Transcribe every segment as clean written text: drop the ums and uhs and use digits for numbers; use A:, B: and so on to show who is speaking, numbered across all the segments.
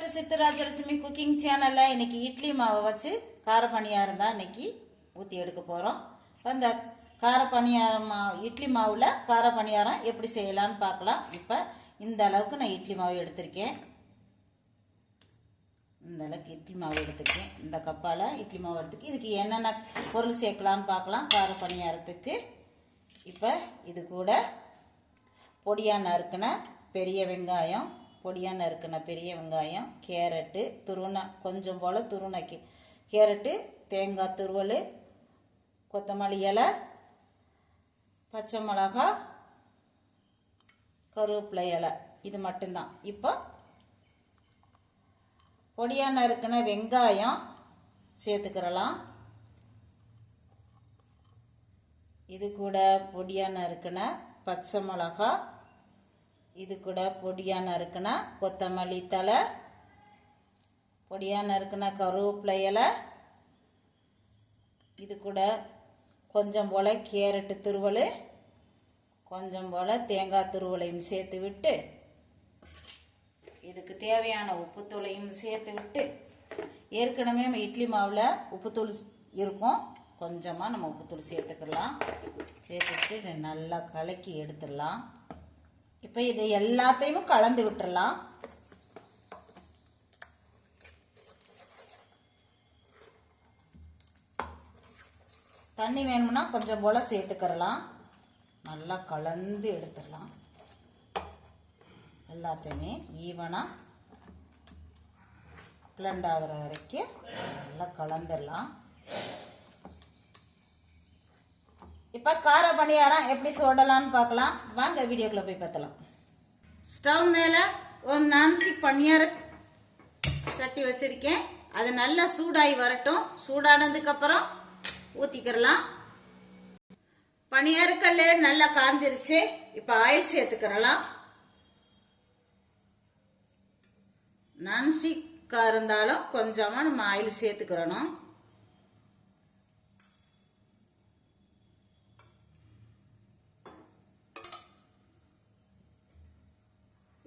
A: To சித்துராஜலட்சுமி cooking சேனலில் இன்றைக்கி இட்லி மாவை வச்சு கார பணியாரம் தான் இன்றைக்கி ஊற்றி எடுக்க போகிறோம். அந்த கார பணியாரம் இட்லி மாவில் கார பணியாரம் எப்படி செய்யலான்னு பார்க்கலாம். இப்போ இந்த அளவுக்கு நான் இட்லி மாவு எடுத்திருக்கேன். இந்த அளவுக்கு இட்லி மாவு எடுத்துருக்கேன். இந்த கப்பால் இட்லி மாவு எடுத்துக்கு இதுக்கு என்னென்ன பொருள் சேர்க்கலான்னு பார்க்கலாம். கார பணியாரத்துக்கு இப்போ இது கூட பொடியாக நறுக்கின பெரிய வெங்காயம், பொடியாக நறுக்கின பெரிய வெங்காயம், கேரட்டு துருவனை கொஞ்சம் போல் துருவனை கேரட்டு, தேங்காய் துருவல், கொத்தமல்லி இலை, பச்சை மிளகா, கருவேப்பிலை இலை, இது மட்டும்தான். இப்போ பொடியாக நறுக்கின வெங்காயம் சேர்த்துக்கிறலாம். இது கூட பொடியாக நறுக்கின பச்சை மிளகா, இது கூட பொடியாக நறுக்கின கொத்தமல்லி தழை, பொடியாக நறுக்கின கருவேப்பிலை இலை, இது கூட கொஞ்சம் போல் கேரட்டு துருவல், கொஞ்சம் போல் தேங்காய் துருவலையும் சேர்த்து விட்டு இதுக்கு தேவையான உப்புத்தூளையும் சேர்த்து விட்டு, ஏற்கனவே நம்ம இட்லி மாவில் உப்புத்தூள் இருக்கும், கொஞ்சமாக நம்ம உப்புத்தூள் சேர்த்துக்கலாம். சேர்த்துக்கிட்டு நல்லா கலக்கி எடுத்துடலாம். இப்போ இது எல்லாத்தையும் கலந்து விட்டுடலாம். தண்ணி வேணும்னா கொஞ்சம் போல் சேர்த்துக்கிறலாம். நல்லா கலந்து எடுத்துடலாம். எல்லாத்தையுமே ஈவனாக பிளண்ட் ஆகிற வரைக்கும் நல்லா கலந்துடலாம். இப்போ கார பணியாரம் எப்படி சுடலான்னு பார்க்கலாம். வாங்க வீடியோக்குள்ளே போய் பார்த்தலாம். ஸ்டவ் மேலே ஒரு நான்ஸ்டிக் பணியார சட்டி வச்சுருக்கேன். அது நல்லா சூடாகி வரட்டும். சூடானதுக்கப்புறம் ஊற்றிக்கிறலாம். பணியாரக்கல்லே நல்லா காஞ்சிருச்சு. இப்போ ஆயில் சேர்த்துக்கிறலாம். நான்ஸ்டிக்காக இருந்தாலும் கொஞ்சமாக நம்ம ஆயில் சேர்த்துக்கிறணும்.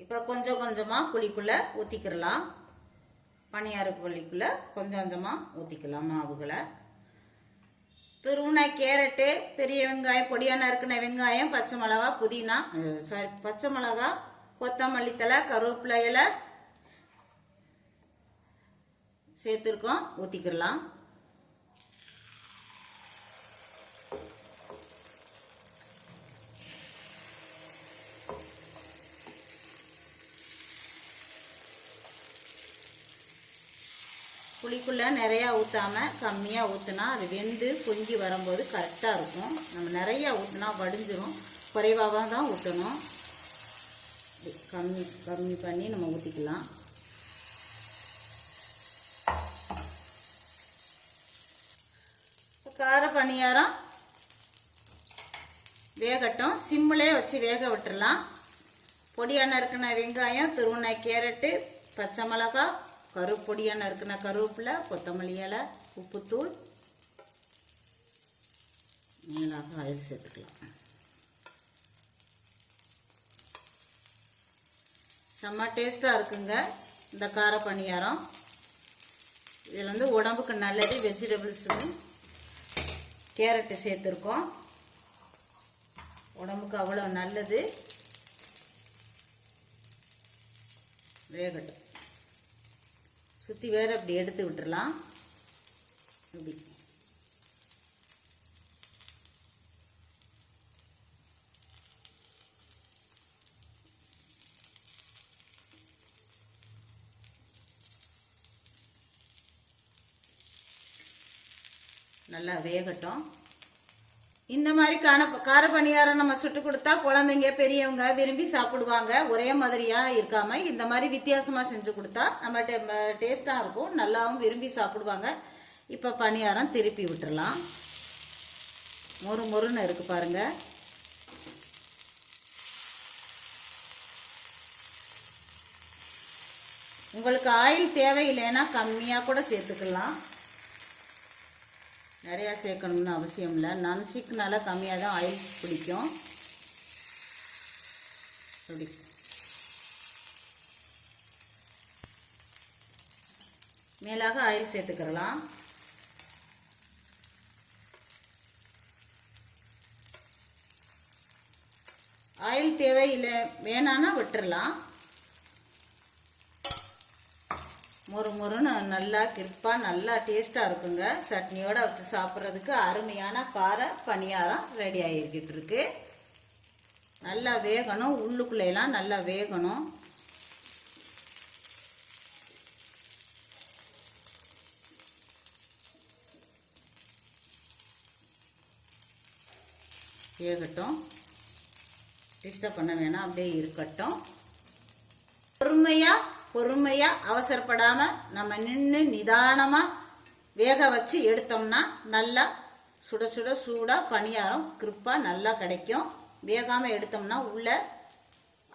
A: இப்போ கொஞ்சம் கொஞ்சமாக குழிக்குள்ளே ஊற்றிக்கிறலாம். பணியார குழிக்குள்ளே கொஞ்சம் கொஞ்சமாக ஊற்றிக்கலாம் மாவுகளை. துருவின கேரட்டு, பெரிய வெங்காயம், பொடியாக நறுக்கின வெங்காயம், பச்சை மிளகா, புதினா பச்சை மிளகா, கொத்தமல்லி தழை, கருவேப்பிலை இலை சேர்த்துருக்கோம். ஊற்றிக்கிறலாம். புளிக்குள்ளே நிறையா ஊற்றாமல் கம்மியாக ஊற்றினா அது வெந்து பொங்கி வரும்போது கரெக்டாக இருக்கும். நம்ம நிறையா ஊற்றினா வடிஞ்சிரும். குறைவாக தான் ஊற்றணும். கம்மி பண்ணி நம்ம ஊற்றிக்கலாம். கார பணியாரம் வேகட்டும். சிம்மிலே வச்சு வேக விட்டுடலாம். பொடியாக நறுக்கின வெங்காயம், துருவின கேரட்டு, பச்சை மிளகா, பொடியாக நறுக்கின கருவேப்பிலை, கொத்தமல்லி இலை, உப்புத்தூள், மேலாக ஆயில் சேர்த்துக்கலாம். செம்ம டேஸ்ட்டாக இருக்குங்க இந்த கார பணியாரம். இதில் உடம்புக்கு நல்லது. வெஜிடபிள்ஸு கேரட்டு சேர்த்துருக்கோம். உடம்புக்கு அவ்வளோ நல்லது. வேகட்டும். சுற்றி வேறு அப்படி எடுத்து விட்டுறலாம். அப்படி நல்லா வேகட்டும். இந்த மாதிரி கார பணியாரம் நம்ம சுட்டு கொடுத்தா குழந்தைங்க பெரியவங்க விரும்பி சாப்பிடுவாங்க. ஒரே மாதிரியாக இருக்காமல் இந்த மாதிரி வித்தியாசமாக செஞ்சு கொடுத்தா நம்ம டேஸ்ட்டாக இருக்கும். நல்லாவும் விரும்பி சாப்பிடுவாங்க. இப்போ பணியாரம் திருப்பி விட்டுறலாம். மொறு மொறுன்னு இருக்குது பாருங்கள். உங்களுக்கு ஆயில் தேவையில்லைன்னா கம்மியாக கூட சேர்த்துக்கலாம். நிறையா சேர்க்கணும்னு அவசியம் இல்லை. நான்ஸ்டிக்னால கம்மியாக தான் ஆயில் பிடிக்கும். அப்படி மேலாக ஆயில் சேர்த்துக்கிறலாம். ஆயில் தேவையில்லை வேணான்னா விட்டுறலாம். மொறு மொறுன்னு நல்லா கிரிப்பாக நல்லா டேஸ்ட்டாக இருக்குங்க. சட்னியோடு வச்சு சாப்பிட்றதுக்கு அருமையான கார பணியாரம் ரெடி ஆகிக்கிட்டு இருக்கு. நல்லா வேகணும், உள்ளுக்குள்ளையெல்லாம் நல்லா வேகணும். வேகட்டும், டிஸ்டர்ப் பண்ண வேணாம், அப்படியே இருக்கட்டும். பொறுமையாக அவசரப்படாமல் நம்ம நின்று நிதானமாக வேக வச்சு எடுத்தோம்னா நல்லா சுட சுட சூடாக பணியாரம் கிரிப்பாக நல்லா கிடைக்கும். வேகாமல் எடுத்தோம்னா உள்ள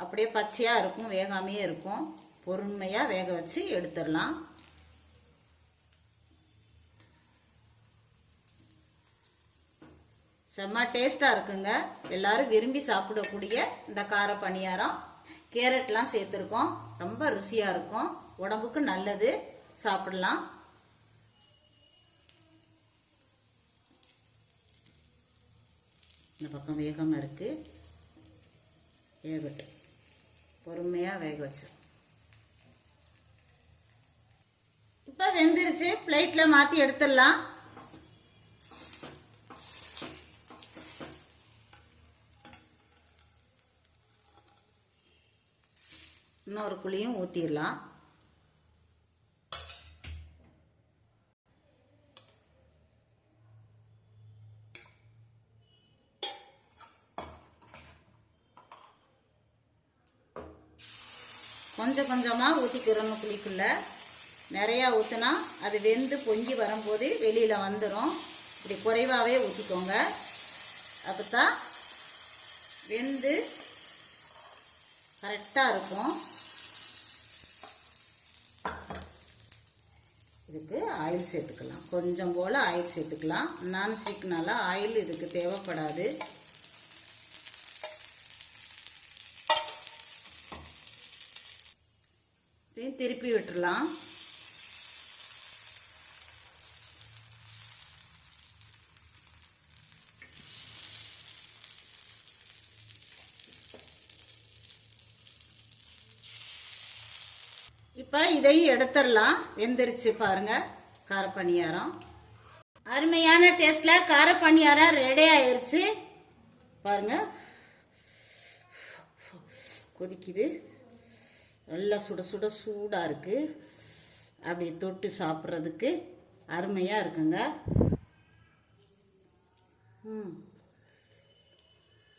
A: அப்படியே பச்சையாக இருக்கும், வேகாமையே இருக்கும். பொறுமையாக வேக வச்சு எடுத்துடலாம். செம்ம டேஸ்ட்டாக இருக்குங்க. எல்லாரும் விரும்பி சாப்பிடக்கூடிய இந்த கார பணியாரம். கேரட்லாம் சேர்த்துருக்கோம், ரொம்ப ருசியாக இருக்கும், உடம்புக்கு நல்லது, சாப்பிடலாம். இந்த பக்கம் வேகமாக இருக்குது, வேகட்டும், பொறுமையாக வேக வச்சு. இப்போ வெந்துருச்சு, பிளேட்டில் மாற்றி எடுத்துடலாம். இன்னொரு குழியும் ஊற்றிடலாம். கொஞ்சம் கொஞ்சமாக ஊற்றிக்கிறோம் குழிக்குள்ள. நிறையா ஊற்றினா அது வெந்து பொங்கி வரும்போது வெளியில் வந்துடும். இப்படி குறைவாகவே ஊற்றிக்கோங்க, அப்போ தான் வெந்து கரெக்டாக இருக்கும். இதுக்கு ஆயில் சேர்த்துக்கலாம், கொஞ்சம் போல் ஆயில் சேர்த்துக்கலாம். நான்ஸ்டிக்னால ஆயில் இதுக்கு தேவைப்படாது. திருப்பி விட்டுடலாம். இப்போ இதையும் எடுத்துடலாம். வெந்துருச்சு பாருங்க கார பணியாரம். அருமையான டேஸ்ட்டில் கார பணியாரம் ரெடி ஆயிடுச்சு பாருங்க. கொதிக்குது, நல்லா சுட சுட சூடாக இருக்குது. அப்படி தொட்டு சாப்பிட்றதுக்கு அருமையாக இருக்குங்க.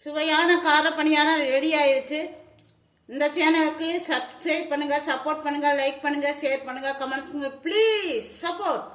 A: சுவையான கார பணியாரம் ரெடி ஆயிடுச்சு. இந்த சேனலுக்கு சப்ஸ்கிரைப் பண்ணுங்கள், சப்போர்ட் பண்ணுங்கள், லைக் பண்ணுங்கள், ஷேர் பண்ணுங்கள், கமெண்ட் பண்ணுங்கள். Please support.